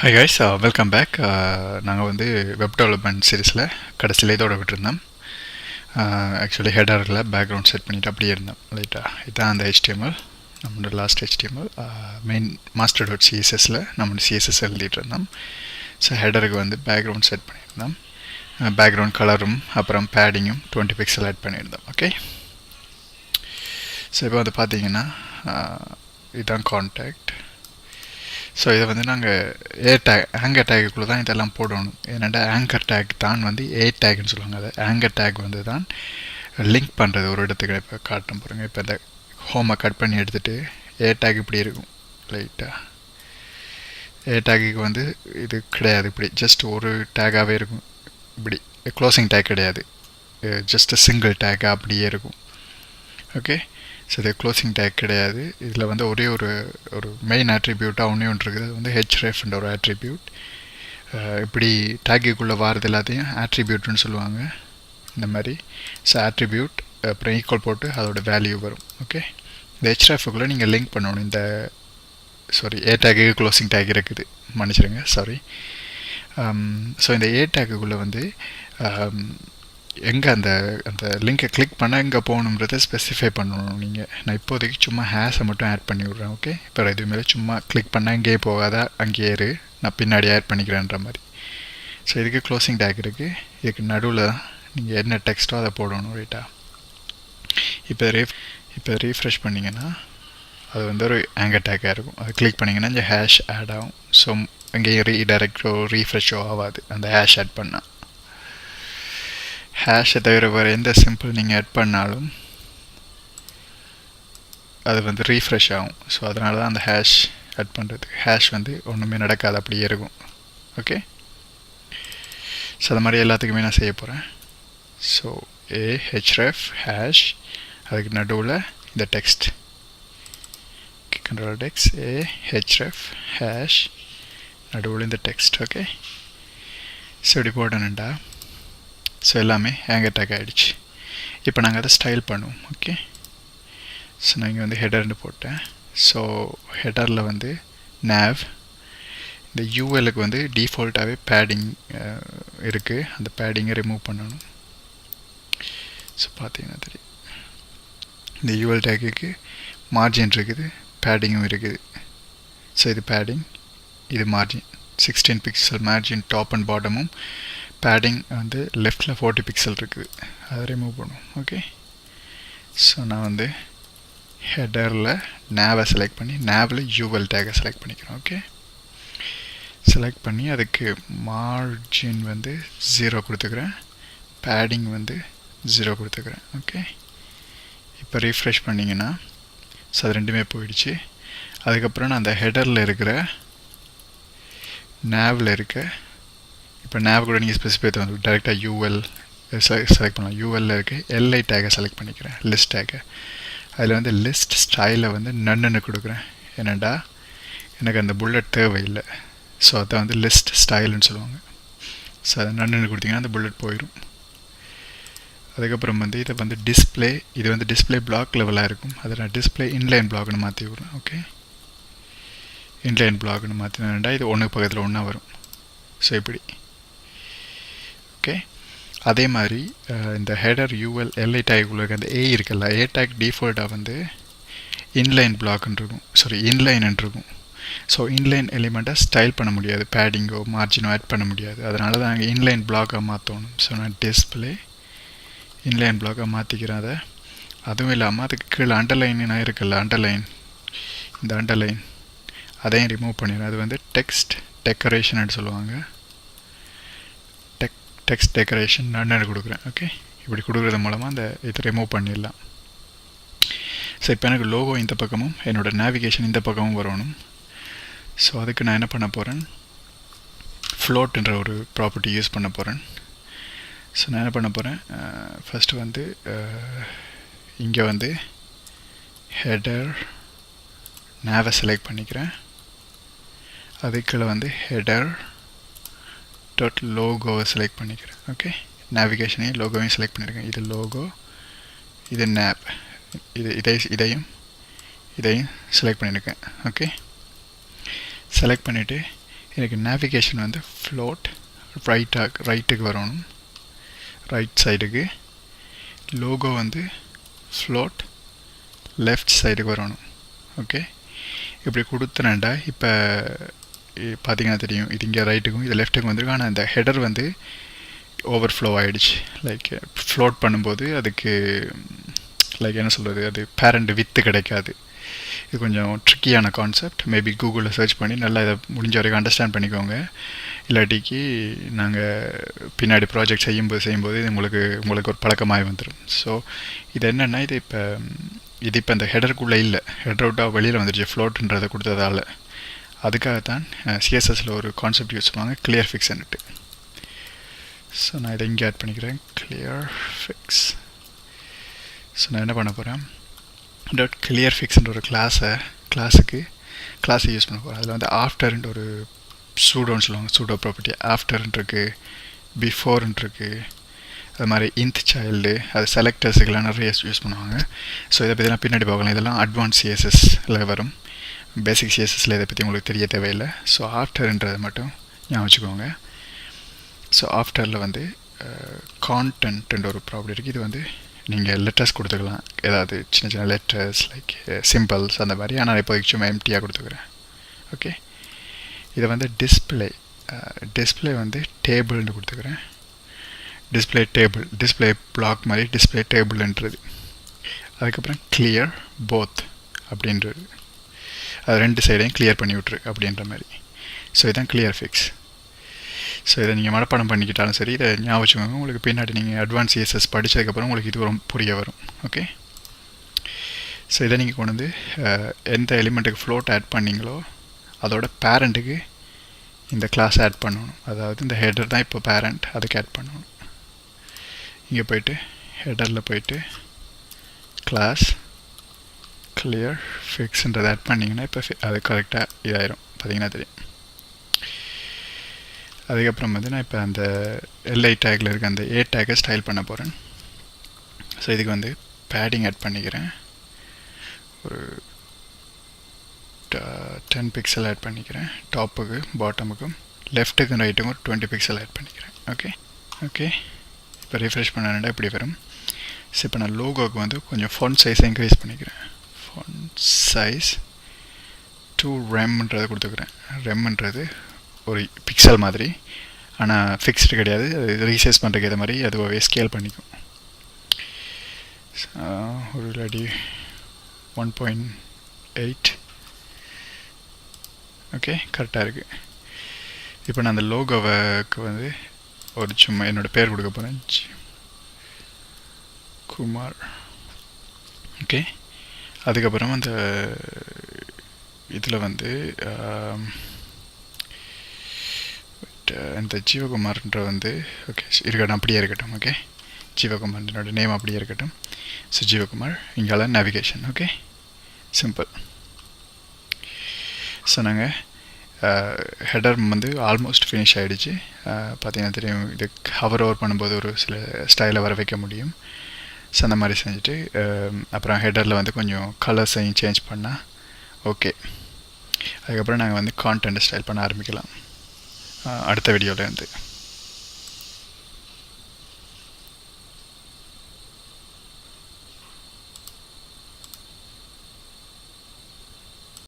Hi guys, welcome back. நாங்கள் வந்து web development சீரீஸில் கடைசியில் இதோட விட்டுருந்தோம். ஆக்சுவலி ஹெடரில் பேக்ரவுண்ட் செட் பண்ணிவிட்டு அப்படியே இருந்தோம் லைட்டாக. இதுதான் அந்த HTML, நம்மளோட last HTML main master dot சிஎஸ்எஸில் நம்ம சிஎஸ்எஸ் எழுதிட்டு இருந்தோம். ஸோ ஹெடருக்கு வந்து பேக்ரவுண்ட் செட் பண்ணியிருந்தோம். பேக்ரவுண்ட் கலரும் அப்புறம் பேடிங்கும் 20 பிக்சல் ஆட் பண்ணியிருந்தோம். ஓகே, ஸோ இப்போ வந்து பார்த்தீங்கன்னா இதுதான் கான்டாக்ட். ஸோ இதை வந்து நாங்கள் ஆங்கர் டேக்குள்ளே தான் இதெல்லாம் போடணும். ஏன்னாண்டா ஆங்கர் டேக் தான் வந்து டேக்னு சொல்லுவாங்க. அது ஆங்கர் டேக் வந்து தான் லிங்க் பண்ணுறது ஒரு இடத்துக்கு. இப்போ காட்டும் பாருங்கள். இப்போ இந்த ஹோமை கட் பண்ணி எடுத்துகிட்டு டேக் இப்படி இருக்கும் லைட்டாக. டேக்குக்கு வந்து இது கிடையாது, இப்படி ஜஸ்ட் ஒரு டேக்காகவே இருக்கும். இப்படி க்ளோசிங் டேக் கிடையாது, ஜஸ்ட் சிங்கிள் டேக்காக அப்படியே இருக்கும். ஓகே, ஸோ இது க்ளோசிங் டேக் கிடையாது. இதில் வந்து ஒரே ஒரு மெயின் ஆட்ரிபியூட்டாக ஒன்றே ஒன்று இருக்குது. அது வந்து ஹெச்ரெஃப்ன்ற ஒரு ஆட்ரிபியூட். இப்படி டேக்குக்குள்ளே வாரது எல்லாத்தையும் ஆட்ரிபியூட்னு சொல்லுவாங்க. இந்த மாதிரி ஸோ ஆட்ரிபியூட் அப்புறம் ஈக்குவல் போட்டு அதோட வேல்யூ வரும். ஓகே, இந்த ஹெச்ரெஃப்குள்ளே நீங்கள் லிங்க் பண்ணணும். இந்த டேக்கு க்ளோசிங் டேக் இருக்குது, மன்னிச்சிடுங்க, சாரி. ஸோ இந்த டேக்குக்குள்ளே வந்து எங்கே அந்த லிங்கை கிளிக் பண்ணால் எங்கே போகணுன்றதை ஸ்பெசிஃபை பண்ணணும் நீங்கள். நான் இப்போதைக்கு சும்மா ஹேஸை மட்டும் ஆட் பண்ணி விட்றேன். ஓகே, இப்போ இதுமாரி சும்மா கிளிக் பண்ணால் எங்கேயே போகாத, அங்கேயே இரு, நான் பின்னாடி ஆட் பண்ணிக்கிறேன்ற மாதிரி. ஸோ இதுக்கு க்ளோசிங் டேக் இருக்குது. இதுக்கு நடுவில் தான் நீங்கள் என்ன டெக்ஸ்ட்டோ அதை போடணும். ரைட்டா, இப்போ ரீஃப்ரெஷ் பண்ணிங்கன்னா அது வந்து ஒரு ஆங்கர் டேக்காக இருக்கும். அது கிளிக் பண்ணிங்கன்னா இந்த ஹேஷ் ஆட் ஆகும். ஸோ அங்கேயும் ரீடைரக்டோ ரீஃப்ரெஷோ ஆகாது அந்த ஹேஷ் ஆட் பண்ணால். ஹேஷை தவிர வேறு எந்த சிம்பிள் நீங்கள் ஆட் பண்ணாலும் அது வந்து ரீஃப்ரெஷ் ஆகும். ஸோ அதனால தான் அந்த ஹேஷ் ஆட் பண்ணுறது. ஹேஷ் வந்து ஒன்றுமே நடக்காது, அப்படியே இருக்கும். ஓகே, ஸோ அது மாதிரி எல்லாத்துக்குமே நான் செய்ய போகிறேன். ஸோ ஹெச்ரெஃப் ஹேஷ், அதுக்கு நடுவில் இந்த text control text href hash, நடுவில் இந்த டெக்ஸ்ட். ஓகே, ஸோ இப்படி போட்டேன்டா. ஸோ எல்லாமே ஆங்கர் டேக் ஆகிடுச்சு. இப்போ நாங்கள் அதை ஸ்டைல் பண்ணுவோம். ஓகே, ஸோ நான் இங்கே வந்து ஹெடர்னு போட்டேன். ஸோ ஹெடரில் வந்து nav, இந்த யூஎலுக்கு வந்து டிஃபால்ட்டாகவே பேடிங் இருக்குது. அந்த பேடிங்கை ரிமூவ் பண்ணணும். ஸோ பார்த்தீங்கன்னா தெரியும், இந்த யூஎல் டேக்குக்கு மார்ஜின் இருக்குது, பேடிங்கும் இருக்குது. ஸோ இது பேடிங், இது margin 16 pixel margin top and பாட்டமும். பேடிங் வந்து லெஃப்டில் 40 பிக்சல் இருக்குது, அதை ரிமூவ் பண்ணுவோம். ஓகே, ஸோ நான் வந்து ஹெடரில் நேவை செலக்ட் பண்ணி நேவில் யூஎல் டேக்கை செலக்ட் பண்ணிக்கிறேன். ஓகே, செலக்ட் பண்ணி அதுக்கு மார்ஜின் வந்து 0 கொடுத்துக்கிறேன், பேடிங் வந்து 0 கொடுத்துக்கிறேன். ஓகே, இப்போ ரீஃப்ரெஷ் பண்ணிங்கன்னா ஸோ அது ரெண்டுமே போயிடுச்சு. அதுக்கப்புறம் நான் அந்த ஹெடரில் இருக்கிற நேவில் இருக்க, இப்போ நேவ் கூட நீங்கள் ஸ்பெசிஃபை வந்து டேரெக்டாக யூஎல் செலக்ட் பண்ணலாம். யூஎல்ல இருக்க எல்ஐ டேக்கை செலக்ட் பண்ணிக்கிறேன், லிஸ்ட் டேக்கை. அதில் வந்து லிஸ்ட் ஸ்டைலை வந்து நன்னு கொடுக்குறேன். என்னடா எனக்கு அந்த புல்லட் தேவையில்லை. ஸோ அதை வந்து லிஸ்ட் ஸ்டைல்னு சொல்லுவாங்க. ஸோ அதை நன்னு கொடுத்தீங்கன்னா அந்த புல்லட் போயிடும். அதுக்கப்புறம் வந்து இதை வந்து டிஸ்பிளே, இது வந்து டிஸ்பிளே பிளாக் லெவலாக இருக்கும். அதை நான் டிஸ்பிளே இன்லைன் பிளாக்னு மாற்றி விட்றேன். ஓகே, இன்லைன் பிளாக்னு மாற்றினா இது ஒன்றுக்கு பக்கத்தில் ஒன்றா வரும். ஸோ இப்படி. ஓகே, அதே மாதிரி இந்த ஹெடர் யூஎல் எல்ஐ டேக்குள்ளே இருக்க அந்த இருக்குல்ல, டேக் டிஃபால்ட்டாக வந்து இன்லைன் பிளாக்னு இருக்கும், இன்லைன் இருக்கும். ஸோ இன்லைன் எலிமெண்ட்டை ஸ்டைல் பண்ண முடியாது, பேடிங்கோ மார்ஜினோ ஆட் பண்ண முடியாது. அதனால தான் நாங்கள் இன்லைன் பிளாக்காக மாற்றணும். ஸோ நான் டிஸ்பிளே இன்லைன் பிளாக்காக மாற்றிக்கிறேன் அதை. அதுவும் இல்லாமல் அதுக்கு கீழே அண்டர்லைன் இருக்குல்ல, இந்த அண்டர்லைன் அதையும் ரிமூவ் பண்ணிடுறேன். அது வந்து டெக்ஸ்ட் டெக்கரேஷன் சொல்லுவாங்க. டெக்ஸ்ட் டெக்கரேஷன் நான் கொடுக்குறேன். ஓகே, இப்படி கொடுக்குறது மூலமாக அந்த இதை ரிமூவ் பண்ணிடலாம். ஸோ இப்போ எனக்கு லோகோ இந்த பக்கமும் என்னோடய நேவிகேஷன் இந்த பக்கமும் வரணும். ஸோ அதுக்கு நான் என்ன பண்ண போகிறேன், ஃப்ளோட்ன்ற ஒரு ப்ராப்பர்ட்டி யூஸ் பண்ண போகிறேன். ஸோ நான் என்ன பண்ண போகிறேன், ஃபஸ்ட்டு வந்து இங்கே வந்து ஹெடர் நேவை செலக்ட் பண்ணிக்கிறேன். அதுக்குள்ள வந்து ஹெடர் டாட் லோகோவை செலக்ட் பண்ணிக்கிறேன். ஓகே, நேவிகேஷனையும் லோகோவையும் செலக்ட் பண்ணியிருக்கேன். இது லோகோ, இது நேப், இதையும் செலக்ட் பண்ணியிருக்கேன். ஓகே, செலக்ட் பண்ணிவிட்டு எனக்கு நேவிகேஷன் வந்து ஃப்ளோட் ரைட்டுக்கு வரணும், ரைட் சைடுக்கு. லோகோ வந்து ஃப்ளோட் லெஃப்ட் சைடுக்கு வரணும். ஓகே, இப்படி கொடுத்துனேன்டா இப்போ பார்த்தீங்கன்னா தெரியும், இது இங்கே ரைட்டுக்கும் இது லெஃப்ட்டுக்கும் வந்துருக்கு. ஆனால் இந்த ஹெடர் வந்து ஓவர்ஃப்ளோ ஆகிடுச்சு. லைக் ஃப்ளோட் பண்ணும்போது அதுக்கு லைக் என்ன சொல்கிறது, அது பேரண்ட் வித்து கிடைக்காது. இது கொஞ்சம் ட்ரிக்கியான கான்செப்ட். மேபி கூகுளில் சர்ச் பண்ணி நல்லா இதை முடிஞ்ச வரைக்கும் அண்டர்ஸ்டாண்ட் பண்ணிக்கோங்க. இல்லாட்டிக்கு நாங்கள் பின்னாடி ப்ராஜெக்ட் செய்யும்போது இது உங்களுக்கு ஒரு பழக்கமாகி வந்துடும். ஸோ இது என்னென்னா, இது இப்போ இந்த ஹெடருக்குள்ளே இல்லை, ஹெடர் அவுட்டாக வெளியில் வந்துடுச்சு ஃப்ளோட்டுன்றதை கொடுத்ததால். அதுக்காகத்தான் சிஎஸ்எஸில் ஒரு கான்செப்ட் யூஸ் பண்ணுவாங்க, கிளியர் ஃபிக்ஸ்ன்னுட்டு. ஸோ நான் இதை இங்கே ஆட் பண்ணிக்கிறேன், கிளியர் ஃபிக்ஸ். ஸோ நான் என்ன பண்ண போகிறேன், டாட் கிளியர் ஃபிக்ஸ்ன்ற ஒரு கிளாஸை யூஸ் பண்ண போகிறேன். அதில் வந்து ஆஃப்டர்ன்ற ஒரு சூடோன்னு சொல்லுவாங்க, சூடோ ப்ராப்பர்ட்டி. ஆஃப்டர்ன்றிருக்கு, பிஃபோர்ன்றிருக்கு, அது மாதிரி இன்த் சைல்டு, அது செலக்டர்ஸுக்கெல்லாம் நிறைய யூஸ் பண்ணுவாங்க. ஸோ இதை பற்றிலாம் பின்னாடி பார்க்கலாம். இதெல்லாம் அட்வான்ஸ் சிஎஸ்எஸ்ல வரும். பேசிக் சிஎஸ்எஸ்ல இதை பற்றி உங்களுக்கு தெரிய தேவையில்லை. ஸோ ஆஃப்டர்ன்றதை மட்டும் ஞாபகம் வச்சுக்கோங்க. ஸோ ஆஃப்டரில் வந்து கான்டென்ட்ன்ற ஒரு ப்ராப்பர்ட்டி இருக்குது. இது வந்து நீங்கள் லெட்டர்ஸ் கொடுத்துக்கலாம், ஏதாவது சின்ன சின்ன லெட்டர்ஸ் லைக் சிம்பிள்ஸ் அந்த மாதிரி. ஆனால் இப்போதைக்கு சும்மா எம்டியாக கொடுத்துக்கிறேன். ஓகே, இதை வந்து டிஸ்பிளே வந்து டேபிள்னு கொடுத்துக்கிறேன். டிஸ்பிளே பிளாக் மாதிரி டிஸ்பிளே டேபிள்ன்றது. அதுக்கப்புறம் கிளியர் போத் அப்படின்றது, அது ரெண்டு சைடையும் கிளியர் பண்ணி விட்ரு அப்படின்ற மாதிரி. ஸோ இதுதான் கிளியர் ஃபிக்ஸ். ஸோ இதை நீங்கள் மனப்பாடம் பண்ணிக்கிட்டாலும் சரி, இதை ஞாபகம் வச்சுக்கோங்க. உங்களுக்கு பின்னாடி நீங்கள் அட்வான்ஸ் சிஎஸ்எஸ் படித்ததுக்கப்புறம் உங்களுக்கு இது ரொம்ப புரிய வரும். ஓகே, ஸோ இதை நீங்கள் கொண்டு வந்து எந்த எலிமெண்ட்டுக்கு ஃப்ளோட் ஆட் பண்ணிங்களோ அதோட பேரண்ட்டுக்கு இந்த கிளாஸ் ஆட் பண்ணணும். அதாவது இந்த ஹெடர் தான் இப்போ பேரண்ட், அதுக்கு ஆட் பண்ணணும். இங்கே போய்ட்டு ஹெடரில் போய்ட்டு கிளாஸ் கிளியர் ஃபிக்ஸ்ன்றதை ஆட் பண்ணிங்கன்னா இப்போ அது கரெக்டாக இதாயிரும், பார்த்தீங்கன்னா தெரியும். அதுக்கப்புறம் வந்து நான் இப்போ அந்த எல்ஐ டேக்கில் இருக்க அந்த ஏ டேக்கை ஸ்டைல் பண்ண போகிறேன். ஸோ இதுக்கு வந்து பேடிங் ஆட் பண்ணிக்கிறேன், ஒரு 10 பிக்சல் ஆட் பண்ணிக்கிறேன். டாப்புக்கு பாட்டமுக்கும் லெஃப்ட்டுக்கும் ரைட்டுக்கும் ஒரு 20 பிக்சல் ஆட் பண்ணிக்கிறேன். ஓகே, இப்போ ரிஃப்ரெஷ் பண்ணாண்டா இப்படி வரும். ஸோ இப்போ நான் லோகோவுக்கு வந்து கொஞ்சம் ஃபாண்ட் சைஸை இன்க்ரீஸ் பண்ணிக்கிறேன். ஃபாண்ட் சைஸ் 2 ரெம்ன்றதை கொடுத்துக்கிறேன். ரெம்ன்றது ஒரு பிக்சல் மாதிரி, ஆனால் ஃபிக்ஸ்டு கிடையாது. அது ரீசைஸ் பண்ணுறதுக்கு ஏற்ற மாதிரி அதுவாகவே ஸ்கேல் பண்ணிக்கும். ஒரு இல்லாடி 1.8. ஓகே, கரெக்டாக இருக்குது. இப்போ நான் அந்த லோகோவுக்கு வந்து ஒரு சும்மா என்னோடய பேர் கொடுக்க போகிறேன், குமார். ஓகே, அதுக்கப்புறம் அந்த இதில் வந்து இந்த ஜீவகுமார்ன்ற வந்து ஓகே இருக்கட்டும், அப்படியே இருக்கட்டும். ஓகே, ஜீவகுமார் என்னோட நேம் அப்படியே இருக்கட்டும். ஸோ ஜீவகுமார், இங்கால நேவிகேஷன். Okay, simple. ஸோ நாங்கள் ஹெடர் வந்து ஆல்மோஸ்ட் ஃபினிஷ் ஆகிடுச்சு. பார்த்தீங்கன்னா தெரியும், இது ஹவர் ஓவர் பண்ணும்போது ஒரு சில ஸ்டைலை வர வைக்க முடியும். ஸோ அந்த மாதிரி செஞ்சுட்டு அப்புறம் ஹெடரில் வந்து கொஞ்சம் கலர்ஸையும் சேஞ்ச் பண்ணால் ஓகே. அதுக்கப்புறம் நாங்கள் வந்து கான்டென்ட் ஸ்டைல் பண்ண ஆரம்பிக்கலாம் அடுத்த வீடியோவில் இருந்து.